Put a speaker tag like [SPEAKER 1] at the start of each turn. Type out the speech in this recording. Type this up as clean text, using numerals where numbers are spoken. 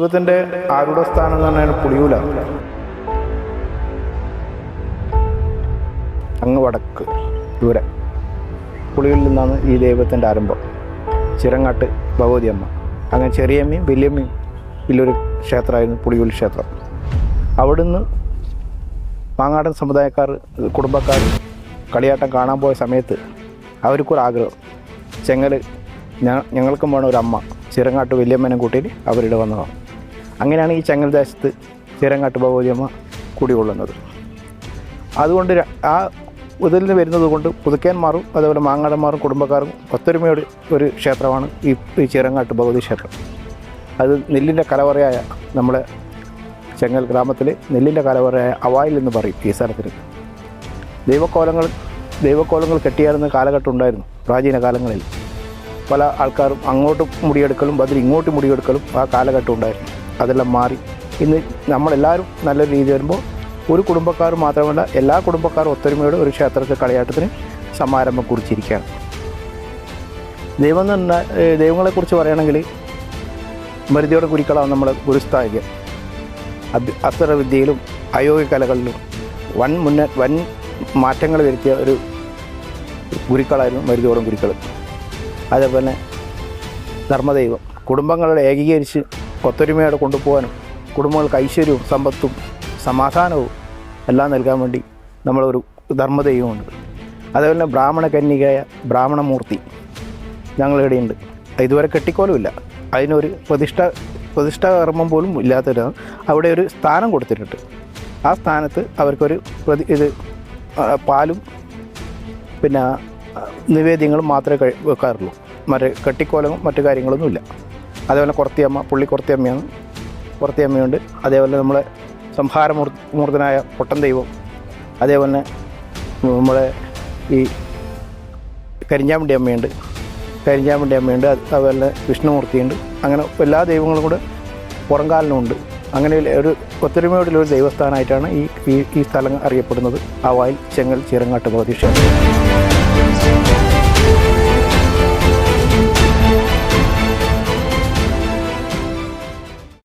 [SPEAKER 1] ദൈവത്തിൻ്റെ ആരൂഢസ്ഥാനം എന്ന് പറഞ്ഞാൽ പുളിയൂല, അങ്ങ് വടക്ക് ദൂരെ പുളിയിൽ നിന്നാണ് ഈ ദൈവത്തിൻ്റെ ആരംഭം. ചിറങ്ങാട്ട് ഭഗവതി അമ്മ, അങ്ങനെ ചെറിയമ്മയും വലിയമ്മയും വലിയൊരു ക്ഷേത്രമായിരുന്നു പുളിയൂൽ ക്ഷേത്രം. അവിടുന്ന് മാങ്ങാടൻ സമുദായക്കാർ കുടുംബക്കാർ കളിയാട്ടം കാണാൻ പോയ സമയത്ത് അവർക്കൊരാഗ്രഹം, ചെങ്ങൽ ഞങ്ങൾക്കും വേണം ഒരു അമ്മ. ചിറങ്ങാട്ട് വലിയമ്മനെ കൂട്ടിയിട്ട് അവരുടെ വന്നതാണ്. അങ്ങനെയാണ് ഈ ചെങ്ങൽ ദേശത്ത് ചിറങ്ങാട്ട് ഭഗവതി അമ്മ കുടികൊള്ളുന്നത്. അതുകൊണ്ട് ആ ഇതിൽ നിന്ന് വരുന്നത് കൊണ്ട് പുതുക്കേന്മാരും അതുപോലെ മാങ്ങാടന്മാരും കുടുംബക്കാരും ഒത്തൊരുമയുടെ ഒരു ക്ഷേത്രമാണ് ഈ ചിറങ്ങാട്ട് ഭഗവതി ക്ഷേത്രം. അത് നെല്ലിൻ്റെ കലവറയായ നമ്മളെ ചെങ്ങൽ ഗ്രാമത്തിൽ നെല്ലിൻ്റെ കലവറയായ അവായിൽ എന്ന് പറയും ഈ സ്ഥലത്തിന്. ദൈവക്കോലങ്ങൾ കെട്ടിയാടുന്ന കാലഘട്ടം ഉണ്ടായിരുന്നു പ്രാചീന കാലങ്ങളിൽ. പല ആൾക്കാരും അങ്ങോട്ടും മുടിയെടുക്കലും ബദൽ ഇങ്ങോട്ട് മുടിയെടുക്കലും ആ കാലഘട്ടം ഉണ്ടായിരുന്നു. അതെല്ലാം മാറി ഇന്ന് നമ്മളെല്ലാവരും നല്ലൊരു രീതി വരുമ്പോൾ ഒരു കുടുംബക്കാർ മാത്രമല്ല എല്ലാ കുടുംബക്കാരും ഒത്തൊരുമയോടെ ഒരു ക്ഷേത്രത്തിൽ കളിയാട്ടത്തിന് സമാരംഭം കുറിച്ചിരിക്കുകയാണ്. ദൈവങ്ങളെക്കുറിച്ച് പറയുകയാണെങ്കിൽ മരുതിയുടെ ഗുരുക്കളാണ് നമ്മളെ ഗുരുസ്ഥായിക. അസ്ത്രവിദ്യയിലും അയോഗ്യ കലകളിലും വൻ മാറ്റങ്ങൾ വരുത്തിയ ഒരു ഗുരുക്കളായിരുന്നു മരുതിയോടും ഗുരുക്കൾ. അതേപോലെ ധർമ്മദൈവം കുടുംബങ്ങളെ ഏകീകരിച്ച് ഒത്തൊരുമയോടെ കൊണ്ടുപോകാനും കുടുംബങ്ങൾക്ക് ഐശ്വര്യവും സമ്പത്തും സമാധാനവും എല്ലാം നൽകാൻ വേണ്ടി നമ്മളൊരു ധർമ്മദൈവമുണ്ട്. അതേപോലെ ബ്രാഹ്മണ കന്യകയായ ബ്രാഹ്മണമൂർത്തി ഞങ്ങളിവിടെയുണ്ട്. ഇതുവരെ കെട്ടിക്കോലുമില്ല, അതിനൊരു പ്രതിഷ്ഠാകർമ്മം പോലും ഇല്ലാത്തവരാണ്. അവിടെ ഒരു സ്ഥാനം കൊടുത്തിട്ടുണ്ട്. ആ സ്ഥാനത്ത് അവർക്കൊരു പാലും പിന്നെ നിവേദ്യങ്ങളും മാത്രമേ വെക്കാറുള്ളൂ. കെട്ടിക്കോലവും മറ്റു കാര്യങ്ങളൊന്നുമില്ല. അതേപോലെ കുറത്തിയമ്മ, പുള്ളി കുറത്തിയമ്മയാണ്, കുറത്തിയമ്മയുണ്ട്. അതേപോലെ നമ്മളെ സംഹാരമൂർത്തനായ പൊട്ടൻ ദൈവം, അതേപോലെ നമ്മളെ ഈ കരിഞ്ചാമ്പണ്ടി അമ്മയുണ്ട്, അതുപോലെ വിഷ്ണുമൂർത്തിയുണ്ട്. അങ്ങനെ എല്ലാ ദൈവങ്ങളും കൂടെ പുറംകാലിനുമുണ്ട്. അങ്ങനെ ഒരു ഒത്തൊരുമയോടുള്ളൊരു ദൈവസ്ഥാനമായിട്ടാണ് ഈ സ്ഥലം അറിയപ്പെടുന്നത്. ആവായിൽ ചെങ്ങൽ ചിറങ്ങാട്ട് ഭഗവതി ക്ഷേത്രം.